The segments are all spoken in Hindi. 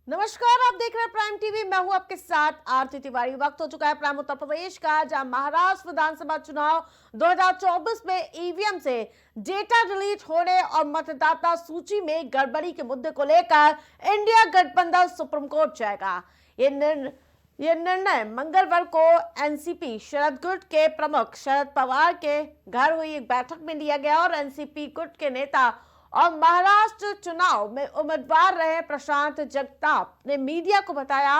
नमस्कार, आप देख रहे हैं प्राइम टीवी। मैं हूं आपके साथ आरती तिवारी। वक्त हो चुका है प्राइम उत्तर प्रदेश का, जहां महाराष्ट्र विधानसभा चुनाव 2024 में ईवीएम से डेटा डिलीट होने और मतदाता सूची में गड़बड़ी के मुद्दे को लेकर इंडिया गठबंधन सुप्रीम कोर्ट जाएगा। ये निर्णय मंगलवार को एनसीपी शरद गुट के प्रमुख शरद पवार के घर हुई एक बैठक में लिया गया और एनसीपी गुट के नेता और महाराष्ट्र चुनाव में उम्मीदवार रहे प्रशांत जगताप ने मीडिया को बताया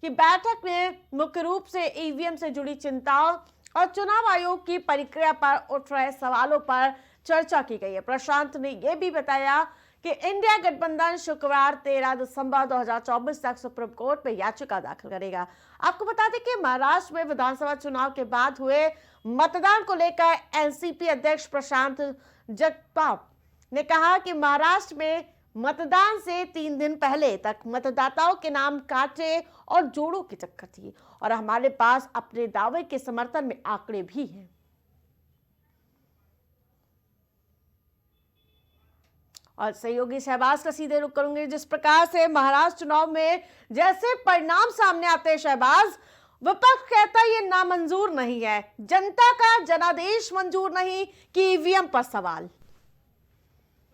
कि बैठक में मुख्य रूप से ईवीएम से जुड़ी चिंताओं और चुनाव आयोग की प्रक्रिया पर उठ रहे सवालों पर चर्चा की गई है। प्रशांत ने यह भी बताया कि इंडिया गठबंधन शुक्रवार 13 दिसंबर 2024 तक सुप्रीम कोर्ट में याचिका दाखिल करेगा। आपको बता दें कि महाराष्ट्र में विधानसभा चुनाव के बाद हुए मतदान को लेकर एनसीपी अध्यक्ष प्रशांत जगताप ने कहा कि महाराष्ट्र में मतदान से 3 दिन पहले तक मतदाताओं के नाम काटे और जोड़ों की चक्कर थी और हमारे पास अपने दावे के समर्थन में आंकड़े भी हैं। और सहयोगी शहबाज का सीधे रुख करूंगी। जिस प्रकार से महाराष्ट्र चुनाव में जैसे परिणाम सामने आते हैं शहबाज, विपक्ष कहता है ये नामंजूर नहीं है, जनता का जनादेश मंजूर नहीं कि ईवीएम पर सवाल।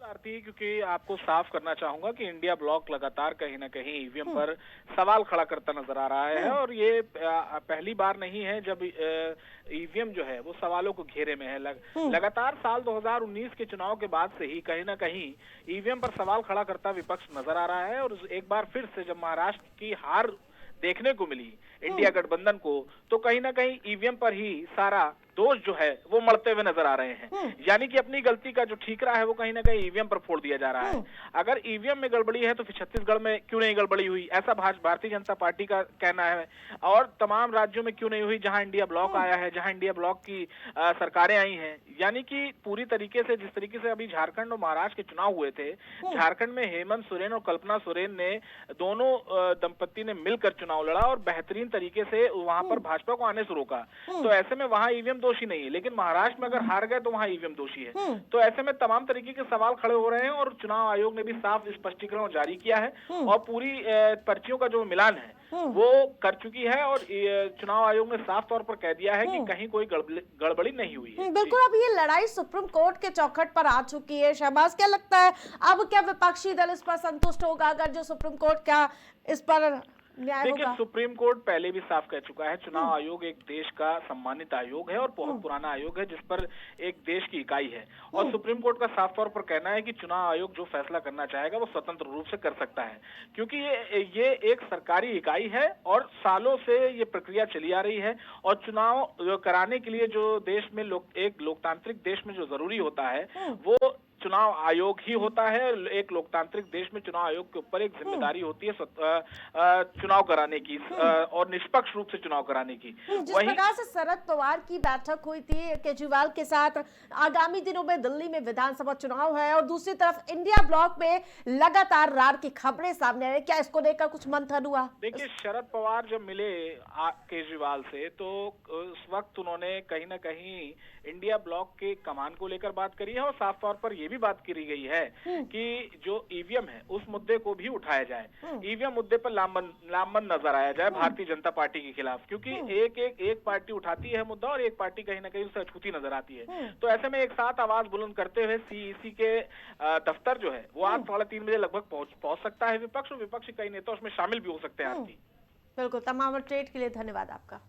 आरती, क्योंकि आपको साफ करना चाहूंगा कि इंडिया ब्लॉक लगातार कहीं ना कहीं ईवीएम पर सवाल खड़ा करता नजर आ रहा है और ये पहली बार नहीं है जब ईवीएम जो है वो सवालों को घेरे में है। लगातार साल 2019 के चुनाव के बाद से ही कहीं ना कहीं ईवीएम पर सवाल खड़ा करता विपक्ष नजर आ रहा है और एक बार फिर से जब महाराष्ट्र की हार देखने को मिली इंडिया गठबंधन को, तो कहीं ना कहीं ईवीएम पर ही सारा दोष जो है वो मढ़ते हुए नजर आ रहे हैं। यानी कि अपनी गलती का जो ठीकरा है वो कहीं ना कहीं ईवीएम पर फोड़ दिया जा रहा है। अगर ईवीएम में गड़बड़ी है तो फिर छत्तीसगढ़ में क्यों नहीं गड़बड़ी हुई, ऐसा भारतीय जनता पार्टी का कहना है। और तमाम राज्यों में क्यों नहीं हुई जहां इंडिया ब्लॉक आया है, जहां इंडिया ब्लॉक की सरकारें आई हैं। यानी कि पूरी तरीके से जिस तरीके से अभी झारखंड और महाराष्ट्र के चुनाव हुए थे, झारखंड में हेमंत सोरेन और कल्पना सोरेन ने दोनों दंपत्ति ने मिलकर चुनाव लड़ा और बेहतरीन तरीके से वहां पर भाजपा को आने से रोका। तो ऐसे में वहां ईवीएम दोषी नहीं है, लेकिन महाराष्ट्र में अगर हार गए तो वहां ईवीएम दोषी है। तो ऐसे में तमाम तरीके के सवाल खड़े हो रहे हैं और चुनाव आयोग ने भी साफ स्पष्टीकरण जारी किया है और पूरी पर्चियों का जो मिलान है वो कर चुकी है और चुनाव आयोग ने साफ तौर पर कह दिया है कि कहीं कोई गड़बड़ी नहीं हुई है। बिल्कुल, अब ये लड़ाई सुप्रीम कोर्ट के चौखट पर आ चुकी है। शहबाज, क्या लगता है अब क्या विपक्षी दल इस पर संतुष्ट होगा अगर जो सुप्रीम कोर्ट का इस पर न्याय देखिए, होगा? सुप्रीम कोर्ट पहले भी साफ कह चुका है, चुनाव आयोग एक देश का सम्मानित आयोग है और बहुत पुराना आयोग है जिस पर एक देश की इकाई है। और सुप्रीम कोर्ट का साफ तौर पर कहना है कि चुनाव आयोग जो फैसला करना चाहेगा वो स्वतंत्र रूप से कर सकता है, क्योंकि ये एक सरकारी इकाई है और सालों से ये प्रक्रिया चली आ रही है। और चुनाव कराने के लिए जो देश में एक लोकतांत्रिक देश में जो जरूरी होता है वो चुनाव आयोग ही होता है। एक लोकतांत्रिक देश में चुनाव आयोग के ऊपर एक जिम्मेदारी होती है चुनाव कराने की और निष्पक्ष रूप से चुनाव कराने की। जिस प्रकार से शरद पवार की बैठक हुई थी केजरीवाल के साथ, आगामी दिनों में दिल्ली में विधानसभा चुनाव है और दूसरी तरफ इंडिया ब्लॉक में लगातार रार की खबरें सामने आ रही, क्या इसको लेकर कुछ मंथन हुआ? देखिए, शरद पवार जब मिले केजरीवाल से तो उस वक्त उन्होंने कहीं ना कहीं इंडिया ब्लॉक के कमान को लेकर बात करी है और साफ तौर पर यह भी बात करी गई है कि जो ईवीएम है उस मुद्दे को भी उठाया जाए, ईवीएम मुद्दे पर लामबंद नजर आया जाए भारतीय जनता पार्टी के खिलाफ, क्योंकि एक पार्टी उठाती है मुद्दा और एक पार्टी कहीं ना कहीं उससे अछूती नजर आती है। तो ऐसे में एक साथ आवाज बुलंद करते हुए सीईसी के दफ्तर जो है वो आज 3:30 बजे लगभग पहुंच सकता है विपक्ष, और विपक्ष के कई नेता उसमें शामिल भी हो सकते हैं। बिल्कुल, तमाम अपडेट के लिए धन्यवाद आपका।